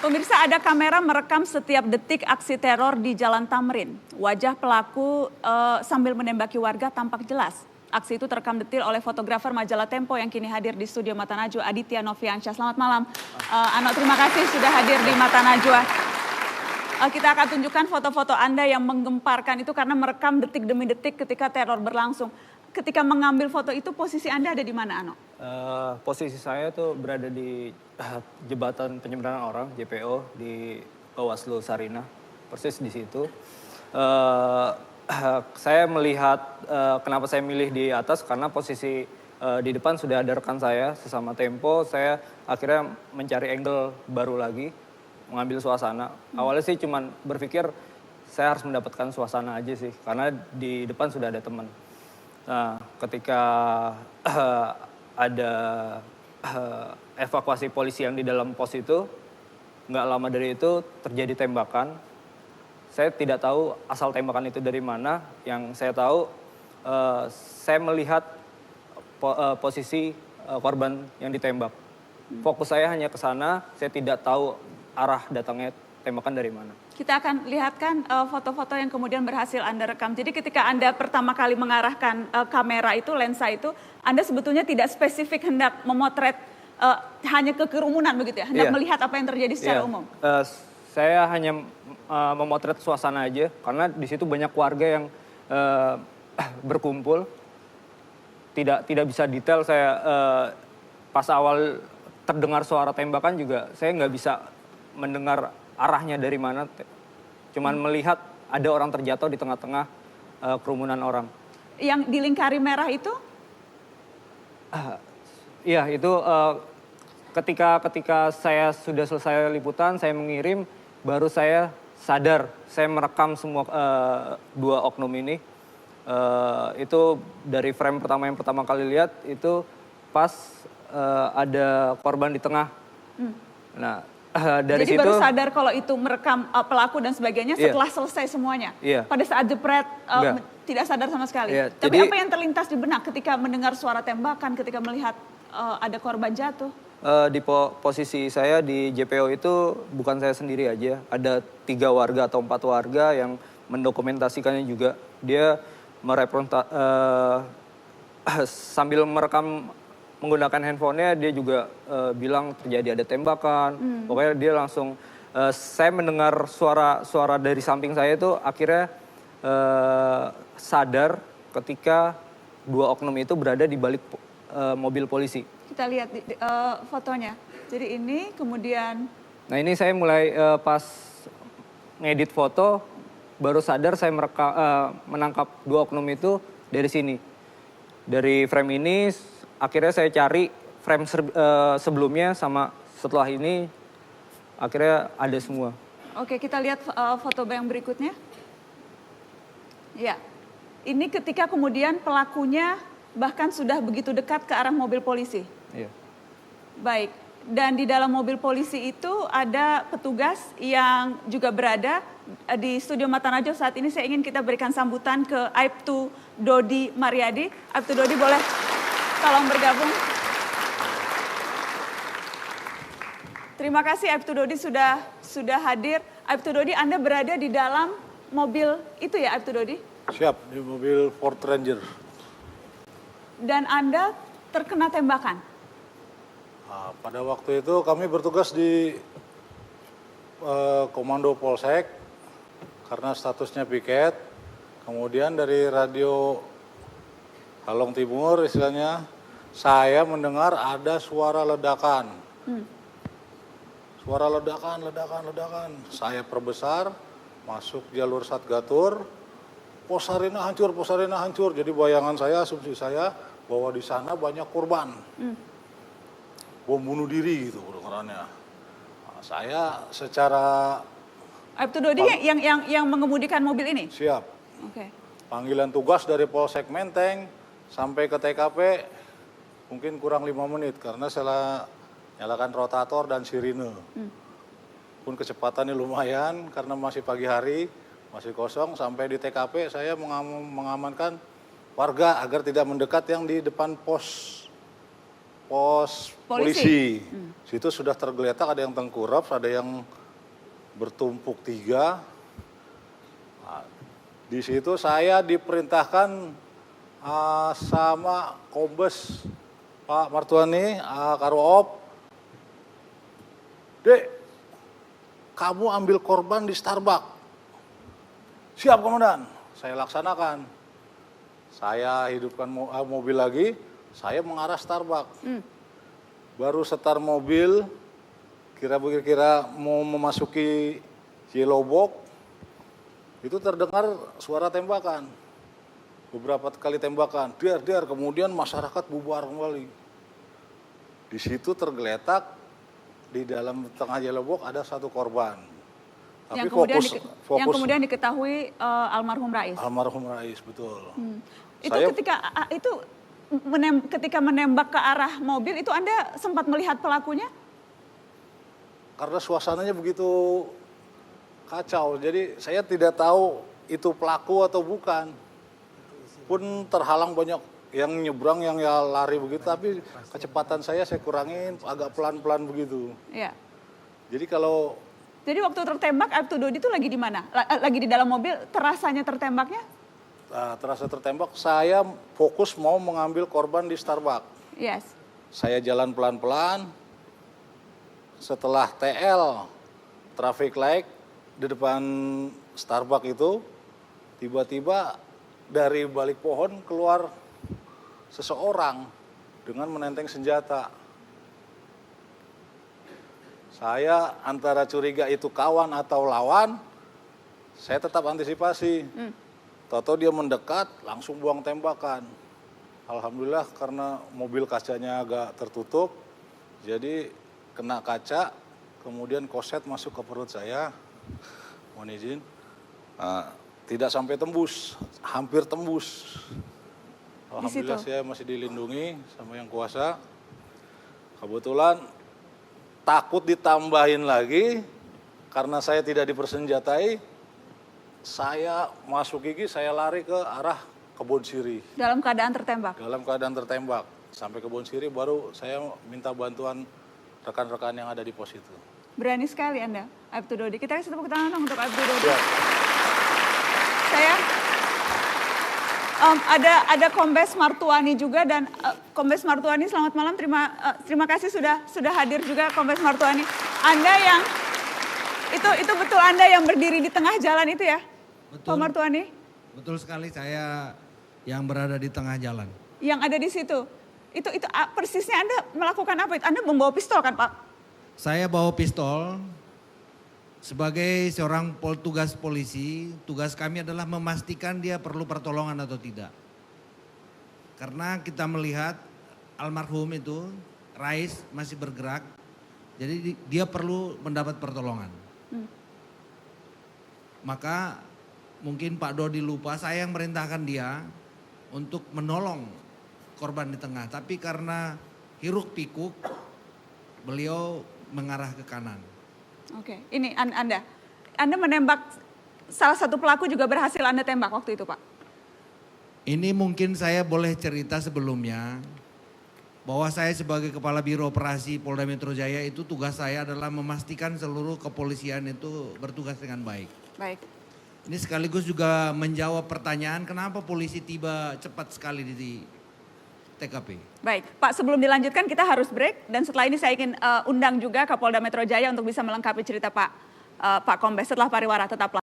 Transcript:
Pemirsa, ada kamera merekam setiap detik aksi teror di Jalan Tamrin. Wajah pelaku sambil menembaki warga tampak jelas. Aksi itu terekam detil oleh fotografer majalah Tempo yang kini hadir di studio Mata Najwa, Aditya Noviansyah. Selamat malam. Ano, terima kasih sudah hadir di Mata Najwa. Kita akan tunjukkan foto-foto Anda yang menggemparkan itu karena merekam detik demi detik ketika teror berlangsung. Ketika mengambil foto itu, posisi Anda ada di mana, Ano? Posisi saya tuh berada di jembatan penyeberangan orang JPO di Bawaslu Sarinah, persis di situ. Saya melihat kenapa saya milih di atas karena posisi di depan sudah ada rekan saya sesama Tempo. Saya akhirnya mencari angle baru lagi, mengambil suasana. Awalnya sih cuman berpikir saya harus mendapatkan suasana aja sih, karena di depan sudah ada teman. Nah, ketika ada evakuasi polisi yang di dalam pos itu, nggak lama dari itu terjadi tembakan. Saya tidak tahu asal tembakan itu dari mana. Yang saya tahu, saya melihat posisi korban yang ditembak. Fokus saya hanya ke sana, saya tidak tahu arah datangnya tembakan dari mana. Kita akan lihatkan foto-foto yang kemudian berhasil Anda rekam. Jadi ketika Anda pertama kali mengarahkan kamera itu, lensa itu, Anda sebetulnya tidak spesifik hendak memotret hanya ke kerumunan begitu ya? Hendak melihat apa yang terjadi secara umum? Saya hanya memotret suasana aja, karena di situ banyak warga yang berkumpul. Tidak bisa detail saya, pas awal terdengar suara tembakan juga, saya nggak bisa mendengar arahnya dari mana, cuman melihat ada orang terjatuh di tengah-tengah kerumunan orang. Yang di lingkari merah itu? Iya, itu ketika saya sudah selesai liputan, saya mengirim, baru saya sadar, saya merekam semua dua oknum ini. Itu dari frame pertama yang pertama kali lihat, itu pas ada korban di tengah. Nah, dari jadi situ, baru sadar kalau itu merekam pelaku dan sebagainya setelah selesai semuanya? Pada saat jepret tidak sadar sama sekali? Tapi apa yang terlintas di benak ketika mendengar suara tembakan, ketika melihat ada korban jatuh? Di posisi saya di JPO itu bukan saya sendiri aja. Ada 3 warga atau 4 warga yang mendokumentasikannya juga. Dia sambil merekam menggunakan handphonenya, dia juga bilang terjadi ada tembakan. Pokoknya dia langsung, saya mendengar suara dari samping saya itu akhirnya sadar ketika 2 oknum itu berada di balik mobil polisi. Kita lihat fotonya. Jadi ini kemudian. Nah, ini saya mulai pas ngedit foto, baru sadar saya menangkap 2 oknum itu dari sini. Dari frame ini akhirnya saya cari frame sebelumnya sama setelah ini, akhirnya ada semua. Oke, kita lihat foto yang berikutnya. Ya, ini ketika kemudian pelakunya bahkan sudah begitu dekat ke arah mobil polisi. Iya. Baik, dan di dalam mobil polisi itu ada petugas yang juga berada di studio Mata Najwa. Saat ini saya ingin kita berikan sambutan ke Aibtu Dodi Mariadi. Aibtu Dodi, boleh tolong bergabung. Terima kasih Aibtu Dodi sudah hadir. Aibtu Dodi, Anda berada di dalam mobil itu ya Aibtu Dodi? Siap, di mobil Ford Ranger. Dan Anda terkena tembakan? Nah, pada waktu itu kami bertugas di Komando Polsek karena statusnya piket. Kemudian dari radio Halong Timur istilahnya, saya mendengar ada suara ledakan. Suara ledakan. Saya perbesar, masuk jalur Satgatur, pos Sarinah hancur. Jadi bayangan saya, asumsi saya, bahwa di sana banyak korban. Bom bunuh diri gitu kedengarannya. Nah, saya secara... Aibtu Dodi yang mengemudikan mobil ini? Siap. Oke. Panggilan tugas dari Polsek Menteng sampai ke TKP mungkin kurang 5 menit karena saya nyalakan rotator dan sirine. Pun kecepatannya lumayan karena masih pagi hari, masih kosong. Sampai di TKP saya mengamankan warga agar tidak mendekat yang di depan pos pos polisi. Situ sudah tergeletak, ada yang tengkurap, ada yang bertumpuk 3. Nah, di situ saya diperintahkan sama Kombes Pak Martuani, Karoop, Dek, kamu ambil korban di Starbucks. Siap, Komandan. Saya laksanakan. Saya hidupkan mobil lagi, saya mengarah Starbucks. Baru setar mobil, kira-kira mau memasuki Yellow Box, itu terdengar suara tembakan. Beberapa kali tembakan, der, kemudian masyarakat bubar kembali. Di situ tergeletak, di dalam tengah Yellow Box ada 1 korban. Tapi yang kemudian diketahui almarhum Rais. Almarhum Rais, betul. Itu ketika menembak ke arah mobil itu Anda sempat melihat pelakunya? Karena suasananya begitu kacau, jadi saya tidak tahu itu pelaku atau bukan. Pun terhalang banyak yang nyebrang, yang ya lari begitu, tapi kecepatan saya kurangin agak pelan-pelan begitu. Iya. Jadi waktu tertembak Aibtu Dodi itu lagi di mana? Lagi di dalam mobil, terasanya tertembaknya? Terasa tertembak, saya fokus mau mengambil korban di Starbucks. Yes. Saya jalan pelan-pelan, setelah TL, traffic light di depan Starbucks itu, tiba-tiba dari balik pohon keluar seseorang dengan menenteng senjata. Saya antara curiga itu kawan atau lawan, saya tetap antisipasi. Tahu-tahu dia mendekat, langsung buang tembakan. Alhamdulillah karena mobil kacanya agak tertutup, jadi kena kaca, kemudian koset masuk ke perut saya. Mohon izin. Tidak sampai tembus, hampir tembus. Alhamdulillah saya masih dilindungi sama yang kuasa. Kebetulan takut ditambahin lagi, karena saya tidak dipersenjatai, saya masuk gigi, saya lari ke arah Kebon Siri. Dalam keadaan tertembak? Dalam keadaan tertembak. Sampai Kebon Siri baru saya minta bantuan rekan-rekan yang ada di pos itu. Berani sekali Anda, Aibtu Dodi. Kita kasih tepuk tangan untuk Aibtu Dodi. Ya. Saya ada Kombes Martuani juga, dan Kombes Martuani selamat malam, terima kasih sudah hadir juga Kombes Martuani. Anda yang itu betul Anda yang berdiri di tengah jalan itu ya? Betul, Pak Martuani? Betul sekali, saya yang berada di tengah jalan. Yang ada di situ. Itu persisnya Anda melakukan apa itu? Anda membawa pistol kan, Pak? Saya bawa pistol. Sebagai seorang tugas polisi, tugas kami adalah memastikan dia perlu pertolongan atau tidak. Karena kita melihat almarhum itu, Rais masih bergerak, jadi dia perlu mendapat pertolongan. Maka mungkin Pak Dodi lupa, saya yang merintahkan dia untuk menolong korban di tengah. Tapi karena hiruk pikuk, beliau mengarah ke kanan. Oke, ini Anda menembak salah satu pelaku juga berhasil Anda tembak waktu itu, Pak? Ini mungkin saya boleh cerita sebelumnya, bahwa saya sebagai Kepala Biro Operasi Polda Metro Jaya itu tugas saya adalah memastikan seluruh kepolisian itu bertugas dengan baik. Baik. Ini sekaligus juga menjawab pertanyaan kenapa polisi tiba cepat sekali di TKP. Baik, Pak, sebelum dilanjutkan kita harus break, dan setelah ini saya ingin undang juga Kapolda Metro Jaya untuk bisa melengkapi cerita Pak Kombes. Setelah pariwara, tetaplah.